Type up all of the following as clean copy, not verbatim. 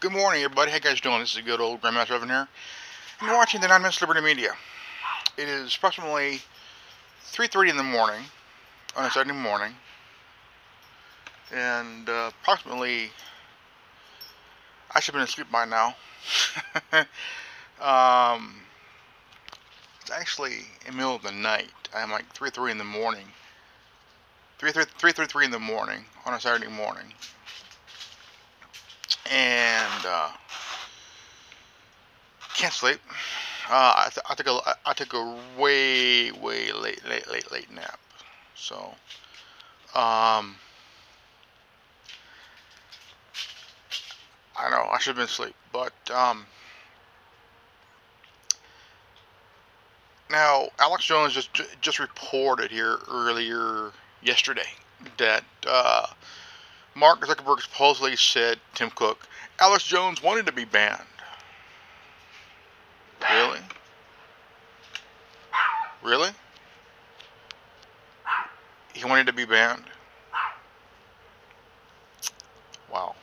Good morning, everybody. How you guys doing? This is good old Grandmaster Evan here, and you're watching the 9 Minutes Liberty Media. It is approximately 3:30 in the morning on a Saturday morning, and approximately I should have been asleep by now. um, it's actually in the middle of the night. I'm like 3:30 in the morning, 3:33 in the morning on a Saturday morning, and can't sleep. I took a way late nap. So, um, I know I should have been asleep, but now Alex Jones just reported here earlier yesterday that Mark Zuckerberg supposedly said Tim Cook, Alex Jones wanted to be banned. Really? Really? He wanted to be banned? Wow.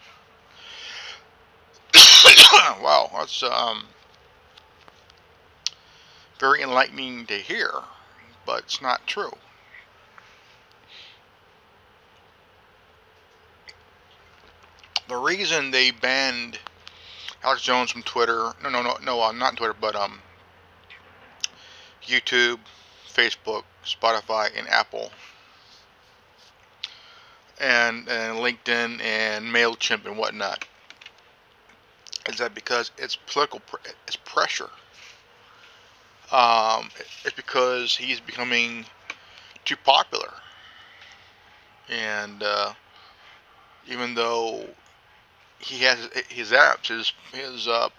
Wow, that's very enlightening to hear, but it's not true. The reason they banned Alex Jones from Twitter, no, not Twitter, but YouTube, Facebook, Spotify, and Apple, and LinkedIn and Mailchimp and whatnot, is that because it's pressure. It's because he's becoming too popular, and even though he has his apps, his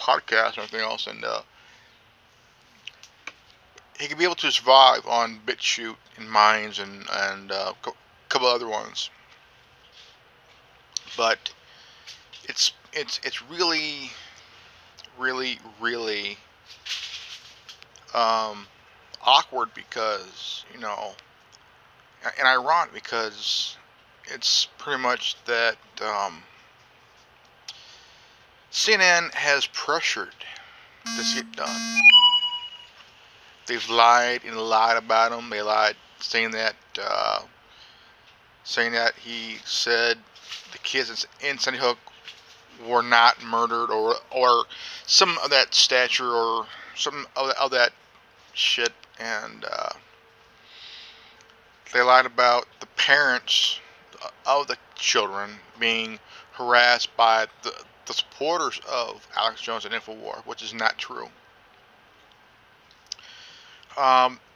podcast, and everything else, and he could be able to survive on BitChute and Minds and a couple other ones, but it's really um, awkward because and ironic because it's pretty much that CNN has pressured this get done. They've lied and lied about him. They lied saying that he said the kids in Sandy Hook were not murdered or some of that stature or some of that shit, and they lied about the parents of the children being harassed by the supporters of Alex Jones and Infowar, which is not true.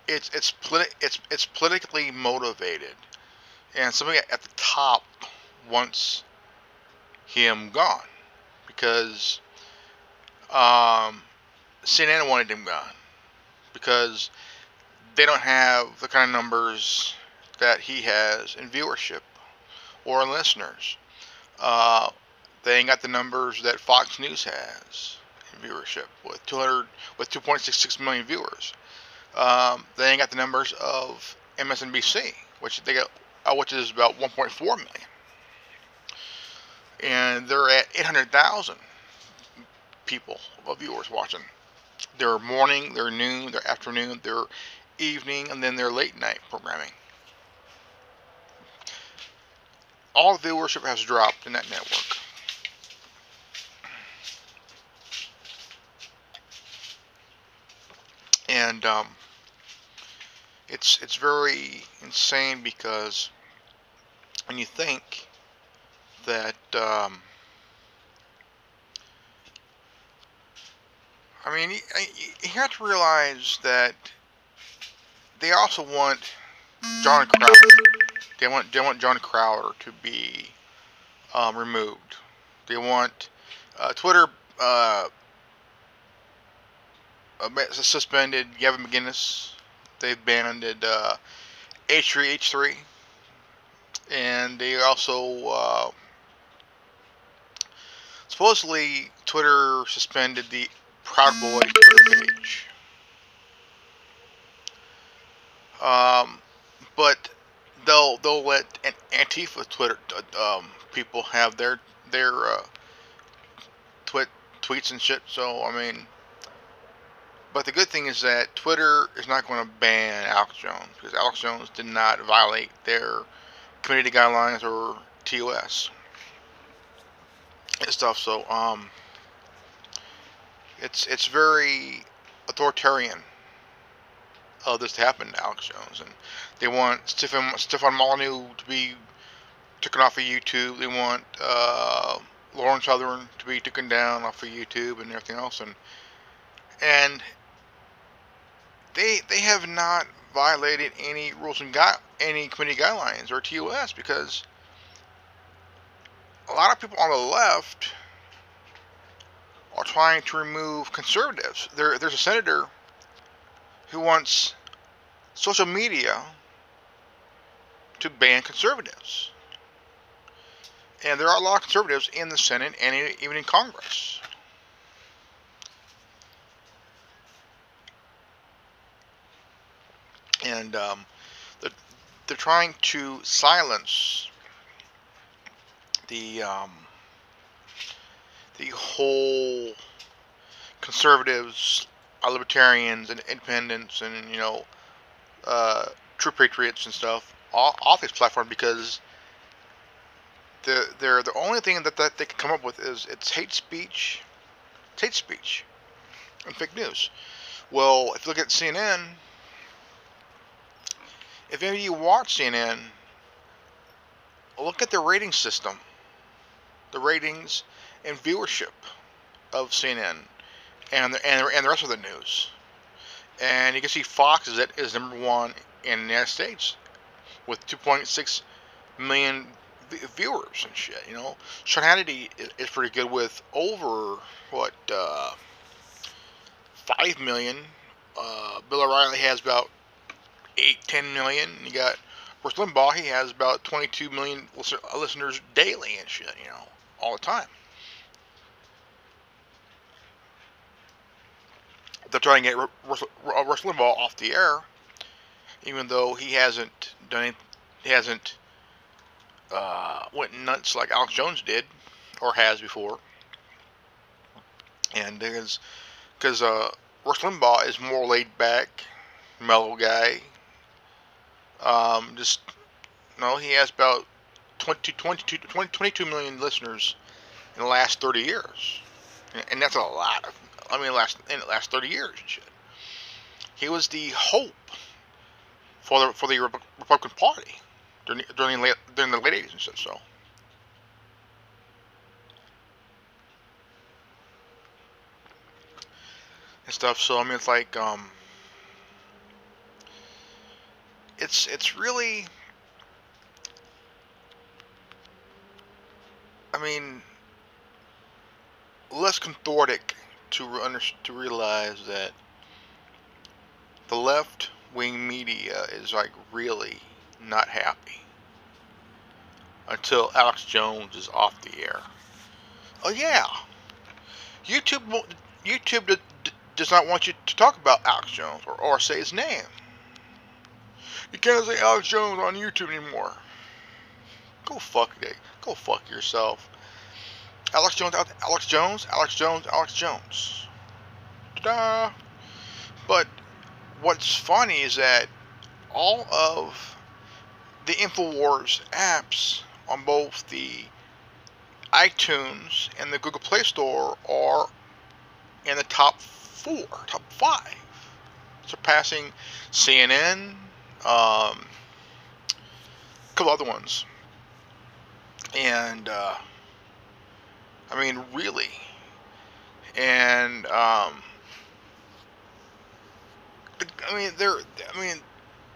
It's politically motivated, and somebody at the top wants him gone because CNN wanted him gone because they don't have the kind of numbers that he has in viewership or in listeners. Uh, they ain't got the numbers that Fox News has in viewership with 2.66 million viewers. They ain't got the numbers of MSNBC, which is about 1.4 million, and they're at 800,000 people of viewers watching. Their morning, their noon, their afternoon, their evening, and then their late night programming. All viewership has dropped in that network. And it's very insane because when you think that I mean, you have to realize that they also want John Crowder. They want John Crowder to be removed. They want Twitter suspended Gavin McInnes. They've banned H3H3, and they also supposedly Twitter suspended the Proud Boys Twitter page. But they'll let Antifa Twitter people have their tweets and shit. So I mean, but the good thing is that Twitter is not going to ban Alex Jones because Alex Jones did not violate their community guidelines or TOS and stuff. So it's very authoritarian of this to happen to Alex Jones, and they want Stefan Molyneux to be taken off of YouTube. They want Lauren Southern to be taken down off of YouTube and everything else, and they have not violated any rules and any committee guidelines or TOS because a lot of people on the left are trying to remove conservatives. There's a senator who wants social media to ban conservatives. And there are a lot of conservatives in the Senate and even in Congress. And they're trying to silence the whole conservatives, libertarians, and independents, and true patriots and stuff off this platform because the only thing that they can come up with is it's hate speech, and fake news. Well, if you look at CNN, if any of you watch CNN, look at the rating system, the ratings and viewership of CNN and the rest of the news, and you can see Fox is number one in the United States with 2.6 million viewers and shit. Sean Hannity is pretty good with over 5 million. Bill O'Reilly has about 10 million. You got Rush Limbaugh. He has about 22 million listeners daily and shit. All the time. They're trying to get Rush Limbaugh off the air, even though he hasn't done it. He hasn't went nuts like Alex Jones did or has before. And because Rush Limbaugh is more laid back, mellow guy. He has about 22 million listeners in the last 30 years, and that's a lot. In the last 30 years and shit. He was the hope for the Republican Party during the late 80s and stuff. So. And stuff. So it's like it's really, less cathartic to realize that the left wing media is like really not happy until Alex Jones is off the air. Oh yeah, YouTube does not want you to talk about Alex Jones or say his name. You can't say Alex Jones on YouTube anymore. Go fuck yourself. Alex Jones. Ta-da! But what's funny is that all of the InfoWars apps on both the iTunes and the Google Play Store are in the top 5, surpassing CNN, a couple other ones, and really, and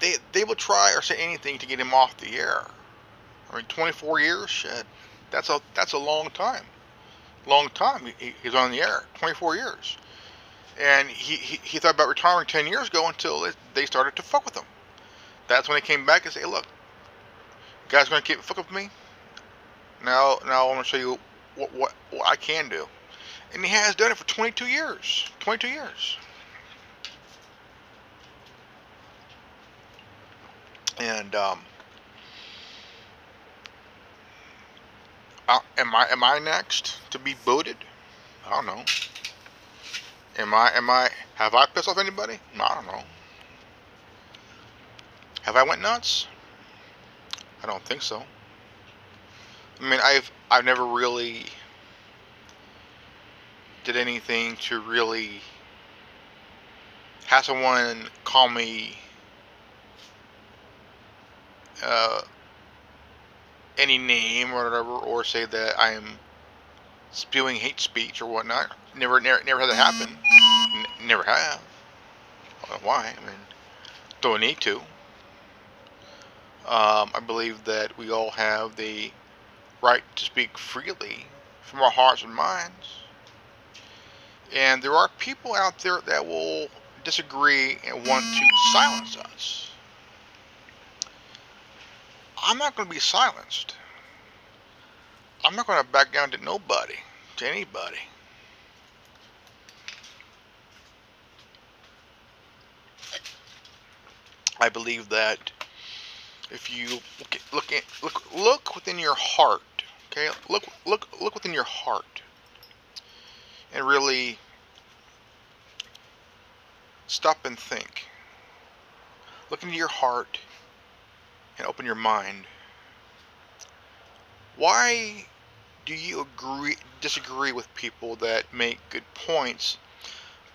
they will try or say anything to get him off the air. 24 years, shit, that's a long time. He's on the air, 24 years. And he thought about retiring 10 years ago until they started to fuck with him. That's when he came back and said, hey, look, you guys going to keep fucking with me? Now I want to show you what I can do. And he has done it for 22 years. 22 years. And am I next to be booted? I don't know. Have I pissed off anybody? No, I don't know. Have I went nuts? I don't think so. I mean, I've never really did anything to really have someone call me uh, any name or whatever, or say that I am spewing hate speech or whatnot. Never had that happen. Never have. I don't know why? I mean, don't need to. I believe that we all have the right to speak freely from our hearts and minds. And there are people out there that will disagree and want to silence us. I'm not going to be silenced. I'm not going to back down to nobody, to anybody. I believe that if you look within your heart, okay, look within your heart, and really stop and think. Look into your heart and open your mind. Why do you disagree with people that make good points,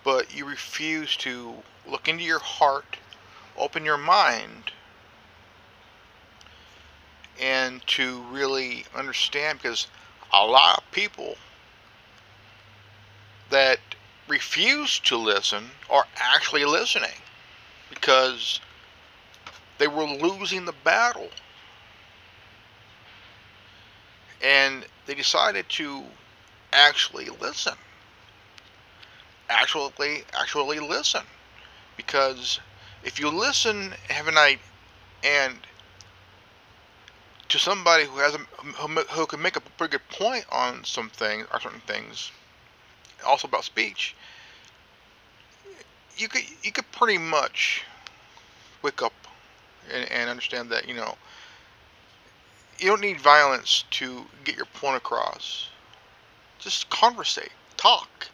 but you refuse to look into your heart, open your mind, and to really understand? Because a lot of people that refuse to listen are actually listening because they were losing the battle, and they decided to actually listen. Actually listen. Because if you listen, have a night, and to somebody who can make a pretty good point on some things or certain things, also about speech, you could pretty much wake up and understand that you don't need violence to get your point across. Just conversate, talk,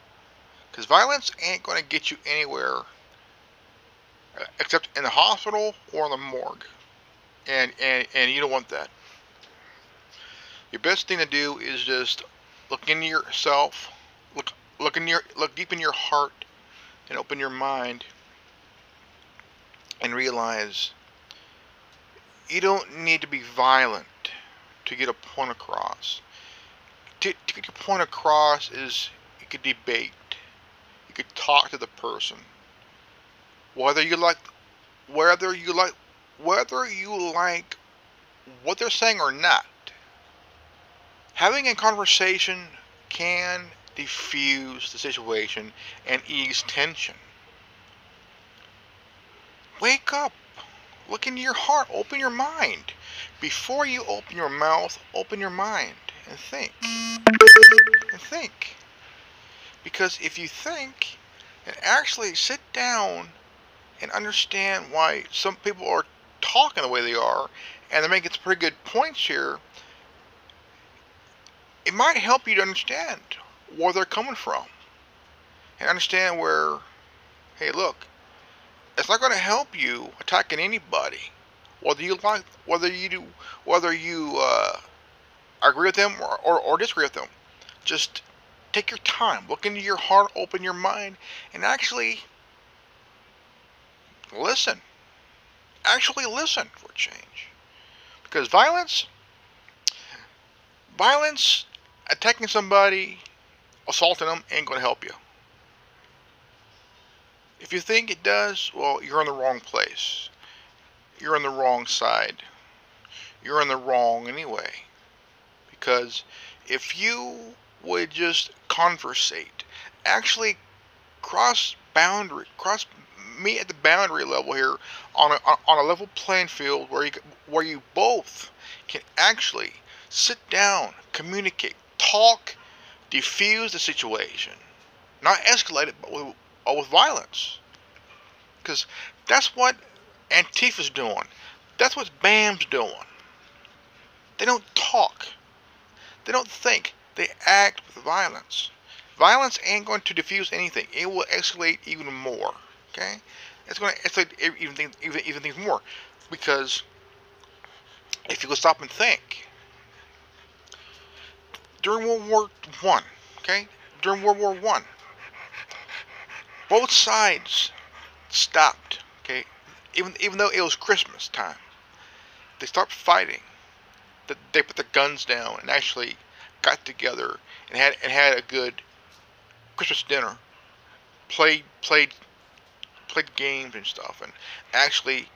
because violence ain't going to get you anywhere except in the hospital or in the morgue, and you don't want that. Your best thing to do is just look into yourself, look deep in your heart, and open your mind, and realize you don't need to be violent to get a point across. To get your point across is you could debate, you could talk to the person, whether you like whether you like what they're saying or not. Having a conversation can diffuse the situation and ease tension. Wake up. Look into your heart. Open your mind. Before you open your mouth, open your mind and think. And think. Because if you think and actually sit down and understand why some people are talking the way they are, and they're making some pretty good points here, it might help you to understand where they're coming from and understand where, hey, look, it's not going to help you attacking anybody, whether you agree with them or disagree with them. Just take your time, look into your heart, open your mind, and actually listen. Actually listen for a change. Because violence, attacking somebody, assaulting them ain't going to help you. If you think it does, well, you're in the wrong place. You're on the wrong side. You're in the wrong anyway. Because if you would just conversate, actually meet at the boundary level here on a level playing field where you both can actually sit down, communicate, talk, defuse the situation, not escalate it, but with violence. Because that's what Antifa's doing. That's what BAM's doing. They don't talk. They don't think. They act with violence. Violence ain't going to diffuse anything. It will escalate even more. Okay, it's going to escalate even things more, because if you go stop and think, during World War One, okay, during World War One, both sides stopped. Okay, even though it was Christmas time, they stopped fighting. They put the guns down and actually got together and had a good Christmas dinner, played games and stuff, and actually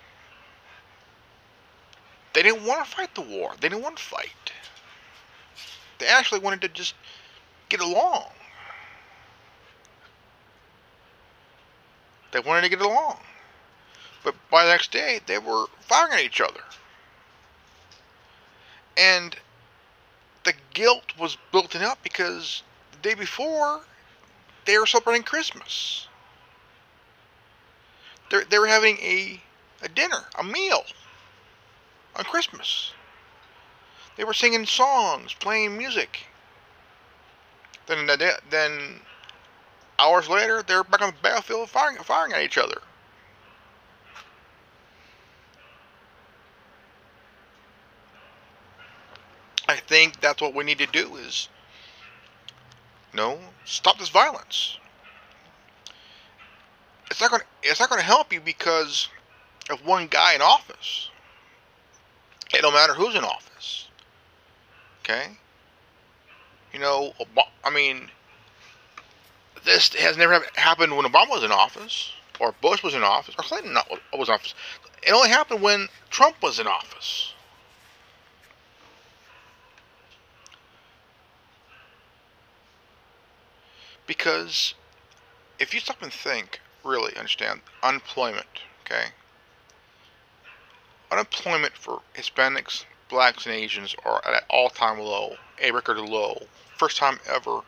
they didn't want to fight the war. They didn't want to fight. They actually wanted to just get along. They wanted to get along. But by the next day, they were firing at each other. And the guilt was built up because the day before, they were celebrating Christmas. They were having a dinner, a meal on Christmas. They were singing songs, playing music. Then hours later, they're back on the battlefield firing at each other. I think that's what we need to do is, stop this violence. It's not going to help you because of one guy in office. It don't matter who's in office. Okay? I mean, this has never happened when Obama was in office, or Bush was in office, or Clinton was in office. It only happened when Trump was in office. Because if you stop and think, really understand, unemployment, okay? Unemployment for Hispanics, blacks, and Asians are at an all-time low, a record low. First time ever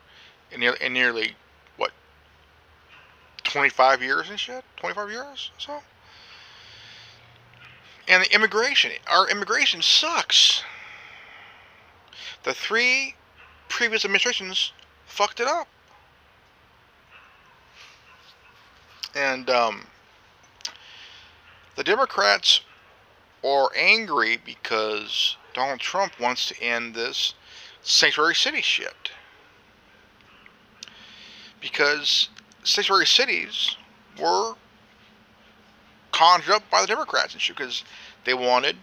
in nearly, what, 25 years and shit? 25 years or so? And our immigration sucks. The 3 previous administrations fucked it up. And the Democrats are angry because Donald Trump wants to end this sanctuary city shit. Because sanctuary cities were conjured up by the Democrats and shit because they wanted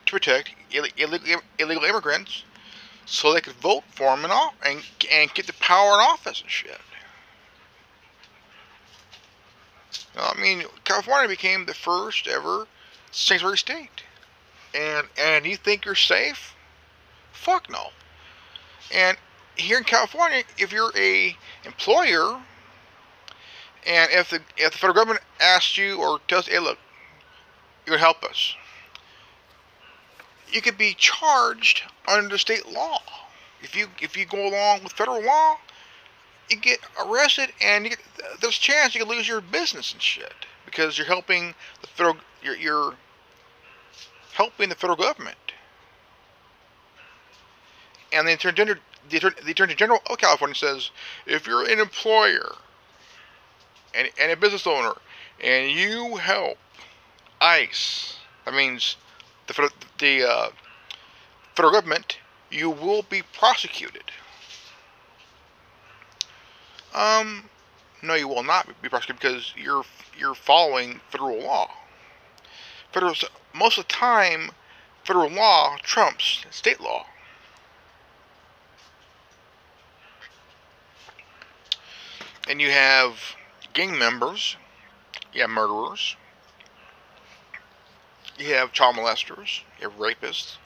to protect illegal immigrants so they could vote for them and get the power in office and shit. I mean, California became the first ever sanctuary state. And you think you're safe? Fuck no. And here in California, if you're a employer, and if the federal government asks you or tells you, hey, look, you're gonna help us, you could be charged under state law. If you go along with federal law, you get arrested, and there's a chance you could lose your business and shit because you're helping the federal. You're helping the federal government. And the Attorney General of California says, if you're an employer and a business owner and you help ICE, that means the federal government, you will be prosecuted. No, you will not be prosecuted because you're following federal law. Most of the time, federal law trumps state law. And you have gang members, you have murderers, you have child molesters, you have rapists,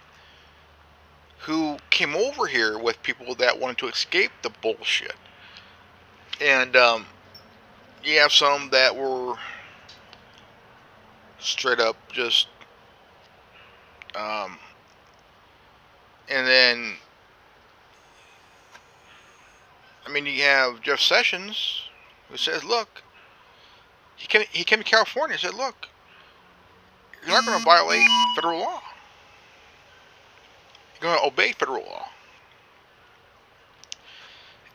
who came over here with people that wanted to escape the bullshit. And you have some that were straight up just, and then, I mean, you have Jeff Sessions, who says, look, he came to California and said, look, you're not going to violate federal law. You're going to obey federal law.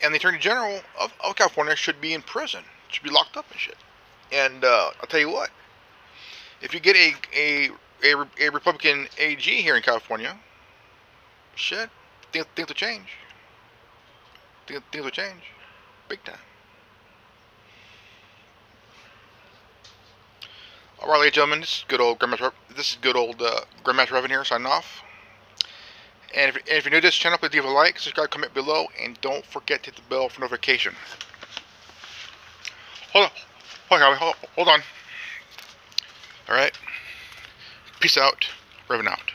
And the Attorney General of California should be in prison, should be locked up and shit. And I'll tell you what, if you get a Republican AG here in California, shit, things will change. Things will change, big time. All right, ladies and gentlemen, this is good old Grandmaster Revan here, signing off. And if you're new to this channel, please leave a like, subscribe, comment below, and don't forget to hit the bell for notification. Hold on. All right. Peace out. Revan out.